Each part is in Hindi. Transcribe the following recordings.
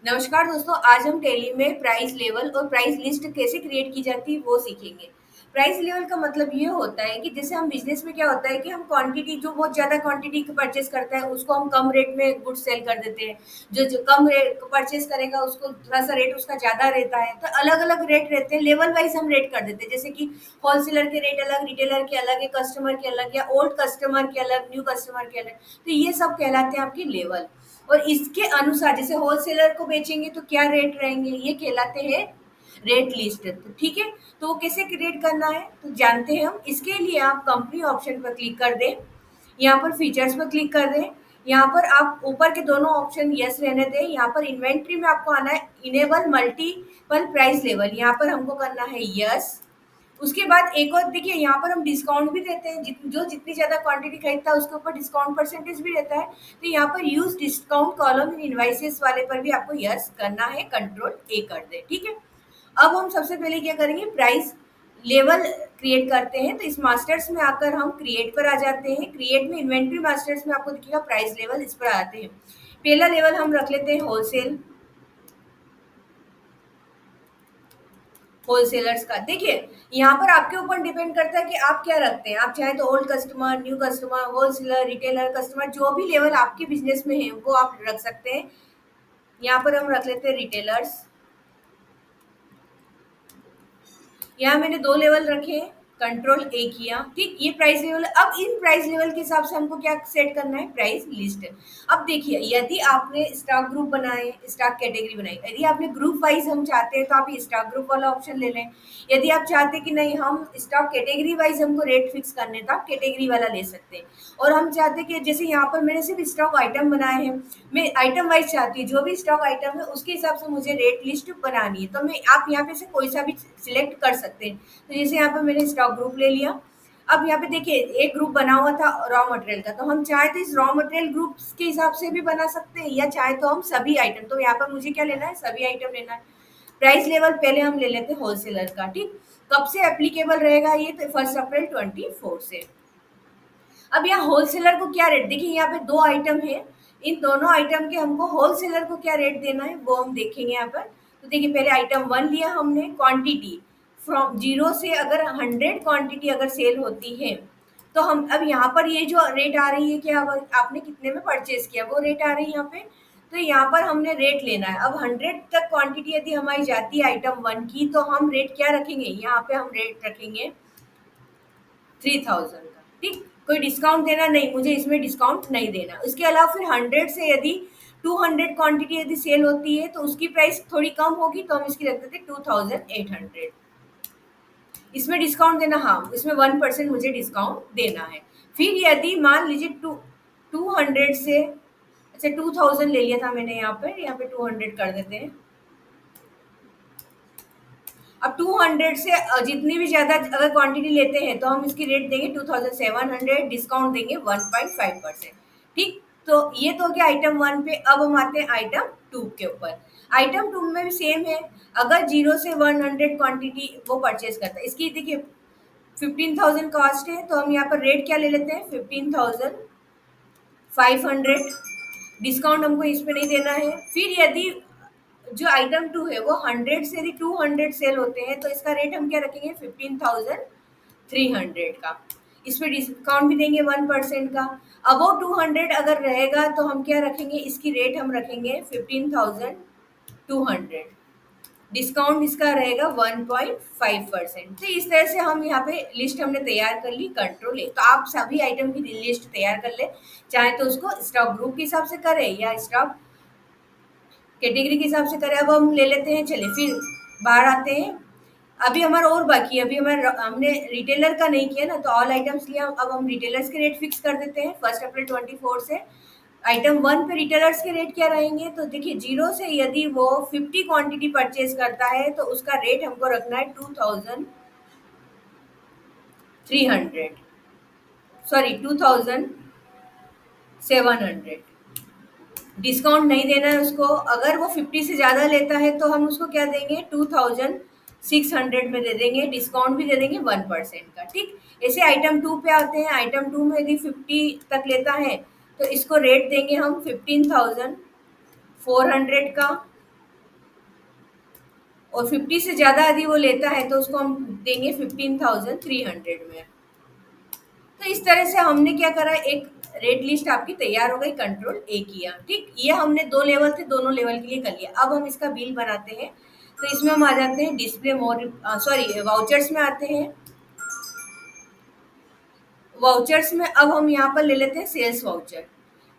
नमस्कार दोस्तों, आज हम टेली में प्राइस लेवल और प्राइस लिस्ट कैसे क्रिएट की जाती है वो सीखेंगे। प्राइस लेवल का मतलब ये होता है कि जैसे हम बिजनेस में क्या होता है कि हम क्वांटिटी जो बहुत ज़्यादा क्वांटिटी परचेस करता है उसको हम कम रेट में गुड्स सेल कर देते हैं। जो कम रेट परचेस करेगा उसको थोड़ा सा रेट उसका ज़्यादा रहता है, तो अलग अलग रेट रहते हैं, लेवल वाइज हम रेट कर देते हैं। जैसे कि होलसेलर के रेट अलग, रिटेलर के अलग है, कस्टमर के अलग या ओल्ड कस्टमर के अलग, न्यू कस्टमर के अलग। तो ये सब कहलाते हैं आपके लेवल। और इसके अनुसार जैसे होलसेलर को बेचेंगे तो क्या रेट रहेंगे, ये कहलाते हैं रेट लिस्ट। तो ठीक है, तो वो कैसे क्रिएट करना है तो जानते हैं हम। इसके लिए आप कंपनी ऑप्शन पर क्लिक कर दें, यहाँ पर फीचर्स पर क्लिक कर दें, यहाँ पर आप ऊपर के दोनों ऑप्शन यस रहने दें। यहाँ पर इन्वेंट्री में आपको आना है इनेबल मल्टीपल प्राइस लेवल, यहाँ पर हमको करना है यस। उसके बाद एक और देखिए, यहाँ पर हम डिस्काउंट भी देते हैं, जो जितनी ज़्यादा क्वांटिटी खरीदता है उसके ऊपर डिस्काउंट परसेंटेज भी रहता है। तो यहाँ पर use discount column in invoices वाले पर भी आपको यस करना है, कंट्रोल ए कर दे। ठीक है, अब हम सबसे पहले क्या करेंगे, प्राइस लेवल क्रिएट करते हैं। तो इस मास्टर्स में आकर हम क्रिएट पर आ जाते हैं। क्रिएट में इन्वेंट्री मास्टर्स में आपको दिखेगा प्राइस लेवल, इस पर आते हैं। पहला लेवल हम रख लेते हैं होलसेल, होलसेलर्स का। देखिए, यहाँ पर आपके ऊपर डिपेंड करता है कि आप क्या रखते हैं। आप चाहे तो old customer, new customer, wholesaler, retailer, customer, जो भी लेवल आपके बिजनेस में है वो आप रख सकते हैं। यहाँ पर हम रख लेते हैं रिटेलर्स। यहाँ मैंने 2 लेवल रखे, कंट्रोल ए किया। ठीक, ये प्राइस लेवल। अब इन प्राइस लेवल के हिसाब से हमको क्या सेट करना है, प्राइस लिस्ट। अब देखिए, यदि आपने स्टॉक ग्रुप बनाए, स्टॉक कैटेगरी बनाई, यदि आपने ग्रुप वाइज हम चाहते हैं तो आप ये स्टॉक ग्रुप वाला ऑप्शन ले लें। यदि आप चाहते हैं कि नहीं हम स्टॉक कैटेगरी वाइज हमको रेट फिक्स करने, तो आप कैटेगरी वाला ले सकते हैं। और हम चाहते हैं कि जैसे यहाँ पर मैंने सिर्फ स्टॉक आइटम बनाए हैं, मैं आइटम वाइज चाहती हूँ, जो भी स्टॉक आइटम है उसके हिसाब से मुझे रेट लिस्ट बनानी है, तो मैं आप यहाँ पे से कोई सा भी सिलेक्ट कर सकते हैं। तो जैसे यहाँ पे मैंने स्टॉक ग्रुप ले लिया। अब यहाँ पे देखिए, एक ग्रुप बना हुआ था रॉ मटेरियल का, तो हम चाहे तो इस रॉ मटेरियल ग्रुप के हिसाब से भी बना सकते हैं, या चाहे तो हम सभी आइटम। तो यहाँ पर मुझे क्या लेना है, सभी आइटम लेना है। प्राइस लेवल पहले हम ले लेते हैं होलसेलर का। ठीक, कब से एप्लीकेबल रहेगा ये, तो 1 अप्रैल 24 से। अब यहाँ होलसेलर को क्या रेट, देखिए यहाँ पे 2 आइटम है, इन दोनों आइटम के हमको होलसेलर को क्या रेट देना है वो हम देखेंगे यहाँ पर। तो देखिए, पहले आइटम 1 लिया हमने, क्वांटिटी फ्रॉम 0 से अगर 100 क्वांटिटी अगर सेल होती है, तो हम अब यहाँ पर ये जो रेट आ रही है कि अब आपने कितने में परचेज किया वो रेट आ रही है यहाँ पे। तो यहाँ पर हमने रेट लेना है। अब 100 तक क्वांटिटी यदि हमारी जाती है आइटम 1 की, तो हम रेट क्या रखेंगे, यहाँ पे हम रेट रखेंगे 3000 का। ठीक, कोई डिस्काउंट देना नहीं, मुझे इसमें डिस्काउंट नहीं देना। उसके अलावा फिर 100 से यदि 200 क्वांटिटी यदि सेल होती है तो उसकी प्राइस थोड़ी कम होगी, तो हम इसकी रख देते 2800। इसमें डिस्काउंट देना, हाँ इसमें 1% मुझे डिस्काउंट देना है। फिर यदि मान लीजिए 200 से, अच्छा 2000 ले लिया था मैंने, यहाँ पे 200 कर देते हैं। अब 200 से जितनी भी ज़्यादा अगर क्वांटिटी लेते हैं तो हम इसकी रेट देंगे 2700, डिस्काउंट देंगे 1.5%। ठीक, तो ये तो हो गया आइटम 1 पे। अब हम आते हैं आइटम 2 के ऊपर। आइटम 2 में भी सेम है, अगर 0 से 100 क्वांटिटी वो परचेज करता है, इसकी देखिए 15,000 कॉस्ट है, तो हम यहाँ पर रेट क्या ले लेते हैं, 15,500। डिस्काउंट हमको इस पे नहीं देना है। फिर यदि जो आइटम 2 है वो 100 से यदि 200 सेल होते हैं, तो इसका रेट हम क्या रखेंगे, 15,300 का। इस पे डिस्काउंट भी देंगे 1% का। अबव 200 अगर रहेगा तो हम क्या रखेंगे, इसकी रेट हम रखेंगे 15,200। डिस्काउंट इसका रहेगा 1.5%। तो इस तरह से हम यहाँ पे लिस्ट हमने तैयार कर ली, कंट्रोल है। तो आप सभी आइटम की लिस्ट तैयार कर ले, चाहे तो उसको स्टॉक ग्रुप के हिसाब से करें या स्टॉक कैटेगरी के हिसाब से करें। अब हम ले लेते हैं, चलिए फिर बाहर आते हैं। अभी हमारा और बाकी है, अभी हमारा हमने रिटेलर का नहीं किया ना, तो ऑल आइटम्स लिया। अब हम रिटेलर्स के रेट फिक्स कर देते हैं 1 अप्रैल 24 से। आइटम 1 पे रिटेलर्स के रेट क्या रहेंगे, तो देखिए 0 से यदि वो 50 क्वांटिटी परचेज करता है तो उसका रेट हमको रखना है 2300, सॉरी 2700। डिस्काउंट नहीं देना है उसको। अगर वो 50 से ज़्यादा लेता है तो हम उसको क्या देंगे, 2600 में दे देंगे, डिस्काउंट भी दे देंगे 1% का। ठीक, ऐसे आइटम 2 पे आते हैं। आइटम 2 में यदि 50 तक लेता है तो इसको रेट देंगे हम 15,400 का। और 50 से ज़्यादा यदि वो लेता है तो उसको हम देंगे 15,300 में। तो इस तरह से हमने क्या करा, एक रेट लिस्ट आपकी तैयार हो गई, कंट्रोल ए किया। ठीक, ये हमने 2 लेवल थे, दोनों लेवल के लिए कर लिया। अब हम इसका बिल बनाते हैं। तो इसमें हम आ जाते हैं डिस्प्ले मोड, सॉरी वाउचर्स में आते हैं। वाउचर्स में अब हम यहाँ पर ले लेते हैं सेल्स वाउचर।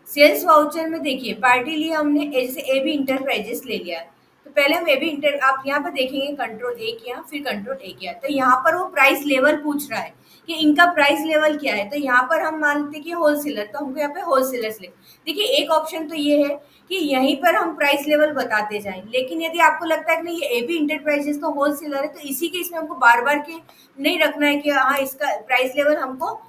सेल्स वाउचर में देखिए पार्टी लिए हमने, जैसे ए बी इंटरप्राइजेस ले लिया। तो पहले हम ए बी इंटर, आप यहाँ पर देखेंगे कंट्रोल ए किया, फिर कंट्रोल ए किया, तो यहाँ पर वो प्राइस लेवल पूछ रहा है कि इनका प्राइस लेवल क्या है। तो यहाँ पर हम मानते हैं कि होलसेलर, तो हमको यहाँ पे होलसेलर्स ले। देखिए एक ऑप्शन तो ये है कि यहीं पर हम प्राइस लेवल बताते जाएं, लेकिन यदि आपको लगता है कि नहीं ये ए बी इंटरप्राइजेस तो होलसेलर है, तो इसी के इसमें हमको बार बार के नहीं रखना है कि हाँ इसका प्राइस लेवल हमको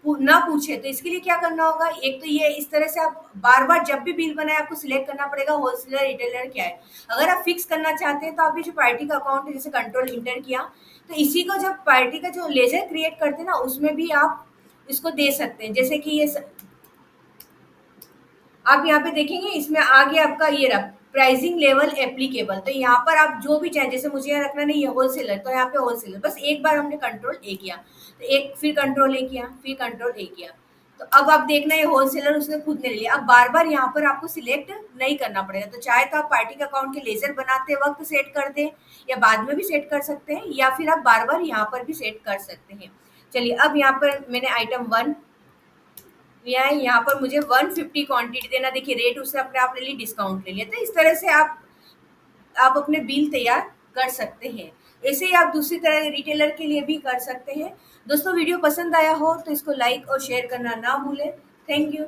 ना पूछे। तो इसके लिए क्या करना होगा, एक तो ये इस तरह से आप बार बार जब भी बिल बनाए आपको सिलेक्ट करना पड़ेगा होलसेलर रिटेलर क्या है। अगर आप फिक्स करना चाहते हैं तो आप ये जो पार्टी का अकाउंट है, जैसे कंट्रोल इंटर किया, तो इसी को जब पार्टी का जो लेजर क्रिएट करते हैं ना उसमें भी आप इसको दे सकते हैं। जैसे कि ये आप यहाँ पे देखेंगे इसमें आगे आपका ये रहा प्राइसिंग लेवल एप्लीकेबल। तो यहाँ पर आप जो भी चाहें, जैसे मुझे यहाँ रखना नहीं है होलसेलर, तो यहाँ पे होलसेलर बस एक बार हमने कंट्रोल ए किया, तो एक फिर कंट्रोल ए किया, फिर कंट्रोल ए किया। तो अब आप देखना ये होलसेलर उसने खुद ने ले लिया। अब बार बार यहाँ पर आपको सिलेक्ट नहीं करना पड़ेगा। तो चाहे तो आप पार्टी का अकाउंट के लेजर बनाते वक्त सेट कर दें, या बाद में भी सेट कर सकते हैं, या फिर आप बार बार यहाँ पर भी सेट कर सकते हैं। चलिए अब यहाँ पर मैंने आइटम 1 यहाँ पर मुझे 150 क्वांटिटी देना। देखिए रेट उसने अपने आप ले ली, डिस्काउंट ले लिया। तो इस तरह से आप अपने बिल तैयार कर सकते हैं। ऐसे ही आप दूसरी तरह रिटेलर के लिए भी कर सकते हैं। दोस्तों वीडियो पसंद आया हो तो इसको लाइक और शेयर करना ना भूलें। Thank you.